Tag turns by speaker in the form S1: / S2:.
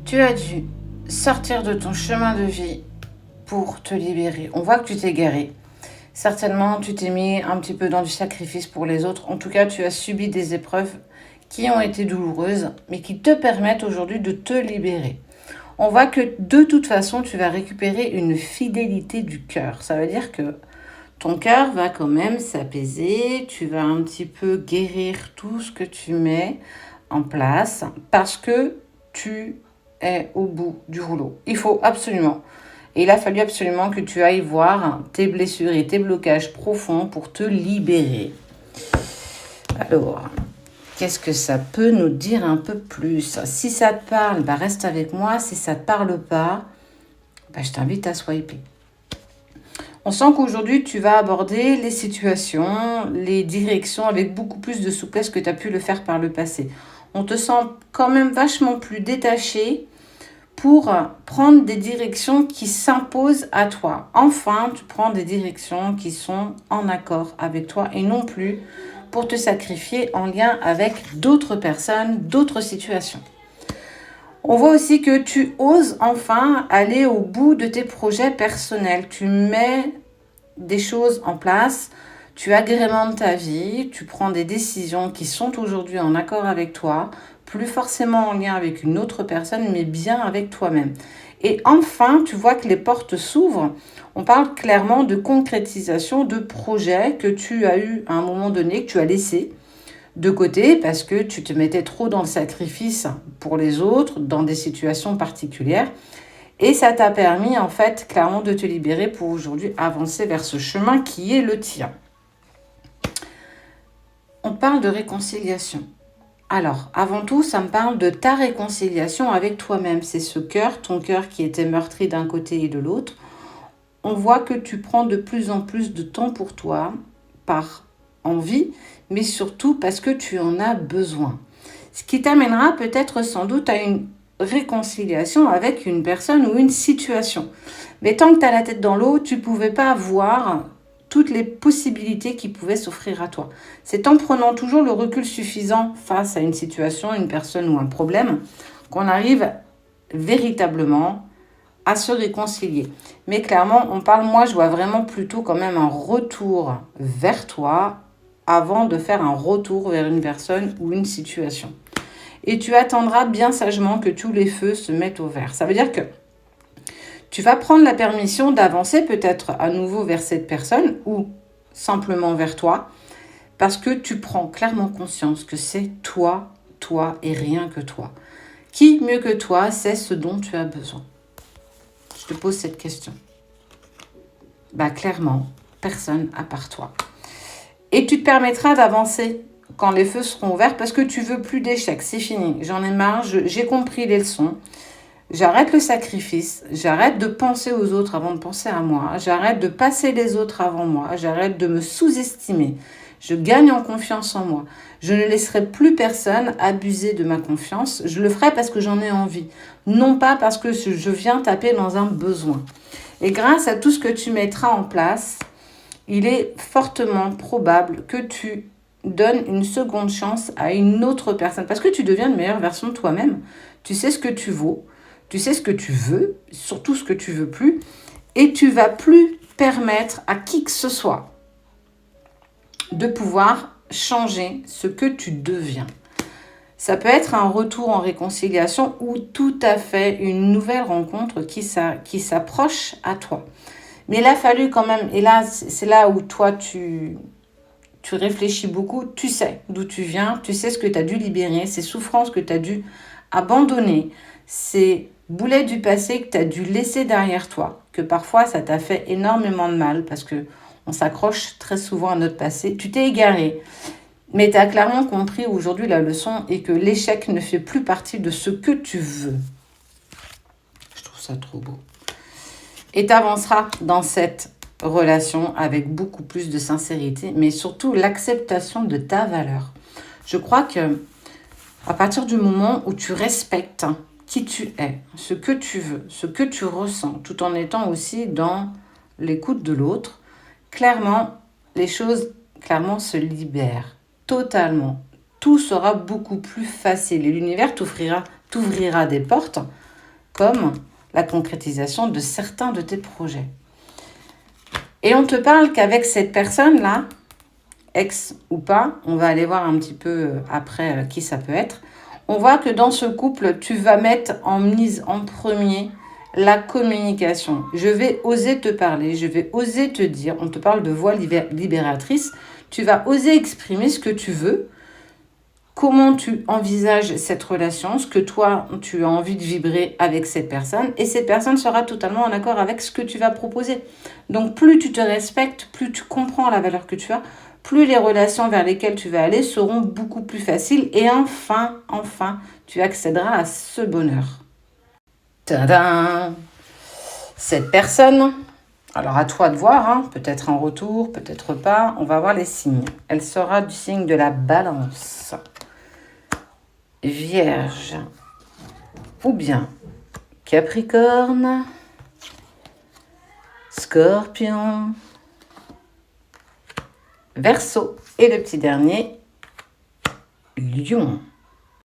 S1: Tu as dû sortir de ton chemin de vie pour te libérer. On voit que tu t'es garé. Certainement, tu t'es mis un petit peu dans du sacrifice pour les autres. En tout cas, tu as subi des épreuves qui ont été douloureuses, mais qui te permettent aujourd'hui de te libérer. On voit que de toute façon, tu vas récupérer une fidélité du cœur. Ça veut dire que ton cœur va quand même s'apaiser, tu vas un petit peu guérir tout ce que tu mets en place parce que tu es au bout du rouleau. Il faut absolument, et il a fallu absolument que tu ailles voir tes blessures et tes blocages profonds pour te libérer. Alors, qu'est-ce que ça peut nous dire un peu plus? Si ça te parle, reste avec moi. Si ça ne te parle pas, je t'invite à swiper. On sent qu'aujourd'hui, tu vas aborder les situations, les directions avec beaucoup plus de souplesse que tu as pu le faire par le passé. On te sent quand même vachement plus détaché pour prendre des directions qui s'imposent à toi. Enfin, tu prends des directions qui sont en accord avec toi et non plus pour te sacrifier en lien avec d'autres personnes, d'autres situations. On voit aussi que tu oses enfin aller au bout de tes projets personnels. Tu mets des choses en place, tu agrémentes ta vie, tu prends des décisions qui sont aujourd'hui en accord avec toi, plus forcément en lien avec une autre personne, mais bien avec toi-même. Et enfin, tu vois que les portes s'ouvrent. On parle clairement de concrétisation de projets que tu as eu à un moment donné, que tu as laissé de côté parce que tu te mettais trop dans le sacrifice pour les autres, dans des situations particulières. Et ça t'a permis en fait clairement de te libérer pour aujourd'hui avancer vers ce chemin qui est le tien. On parle de réconciliation. Alors, avant tout, ça me parle de ta réconciliation avec toi-même. C'est ce cœur, ton cœur qui était meurtri d'un côté et de l'autre. On voit que tu prends de plus en plus de temps pour toi, par envie, mais surtout parce que tu en as besoin. Ce qui t'amènera peut-être sans doute à une réconciliation avec une personne ou une situation. Mais tant que tu as la tête dans l'eau, tu ne pouvais pas voir toutes les possibilités qui pouvaient s'offrir à toi. C'est en prenant toujours le recul suffisant face à une situation, une personne ou un problème qu'on arrive véritablement à se réconcilier. Mais clairement, moi je vois vraiment plutôt quand même un retour vers toi avant de faire un retour vers une personne ou une situation. Et tu attendras bien sagement que tous les feux se mettent au vert. Ça veut dire que tu vas prendre la permission d'avancer peut-être à nouveau vers cette personne ou simplement vers toi parce que tu prends clairement conscience que c'est toi et rien que toi. Qui mieux que toi sait ce dont tu as besoin? Je te pose cette question. Clairement, personne à part toi. Et tu te permettras d'avancer quand les feux seront ouverts parce que tu veux plus d'échecs. C'est fini, j'en ai marre, j'ai compris les leçons. J'arrête le sacrifice, j'arrête de penser aux autres avant de penser à moi, j'arrête de passer les autres avant moi, j'arrête de me sous-estimer. Je gagne en confiance en moi. Je ne laisserai plus personne abuser de ma confiance. Je le ferai parce que j'en ai envie, non pas parce que je viens taper dans un besoin. Et grâce à tout ce que tu mettras en place, il est fortement probable que tu donnes une seconde chance à une autre personne parce que tu deviens une meilleure version de toi-même. Tu sais ce que tu vaux. Tu sais ce que tu veux, surtout ce que tu veux plus, et tu vas plus permettre à qui que ce soit de pouvoir changer ce que tu deviens. Ça peut être un retour en réconciliation ou tout à fait une nouvelle rencontre qui s'approche à toi. Mais il a fallu quand même, et là c'est là où toi tu réfléchis beaucoup, tu sais d'où tu viens, tu sais ce que tu as dû libérer, ces souffrances que tu as dû abandonner, ces boulets du passé que tu as dû laisser derrière toi, que parfois ça t'a fait énormément de mal parce que on s'accroche très souvent à notre passé. Tu t'es égaré, mais tu as clairement compris aujourd'hui la leçon et que l'échec ne fait plus partie de ce que tu veux. Je trouve ça trop beau. Et tu avanceras dans cette relation avec beaucoup plus de sincérité, mais surtout l'acceptation de ta valeur. Je crois que à partir du moment où tu respectes qui tu es, ce que tu veux, ce que tu ressens, tout en étant aussi dans l'écoute de l'autre, clairement, les choses se libèrent totalement. Tout sera beaucoup plus facile et l'univers t'ouvrira des portes comme la concrétisation de certains de tes projets. Et on te parle qu'avec cette personne-là, ex ou pas, on va aller voir un petit peu après qui ça peut être, on voit que dans ce couple, tu vas mettre en mise en premier la communication. Je vais oser te parler, je vais oser te dire, on te parle de voix libératrice, tu vas oser exprimer ce que tu veux, comment tu envisages cette relation, ce que toi, tu as envie de vibrer avec cette personne, et cette personne sera totalement en accord avec ce que tu vas proposer. Donc, plus tu te respectes, plus tu comprends la valeur que tu as, plus les relations vers lesquelles tu vas aller seront beaucoup plus faciles, et enfin, tu accéderas à ce bonheur. Tadam! Cette personne, alors à toi de voir, hein, peut-être en retour, peut-être pas, on va voir les signes. Elle sera du signe de la Balance. Vierge, ou bien Capricorne, Scorpion, Verseau et le petit dernier, Lion.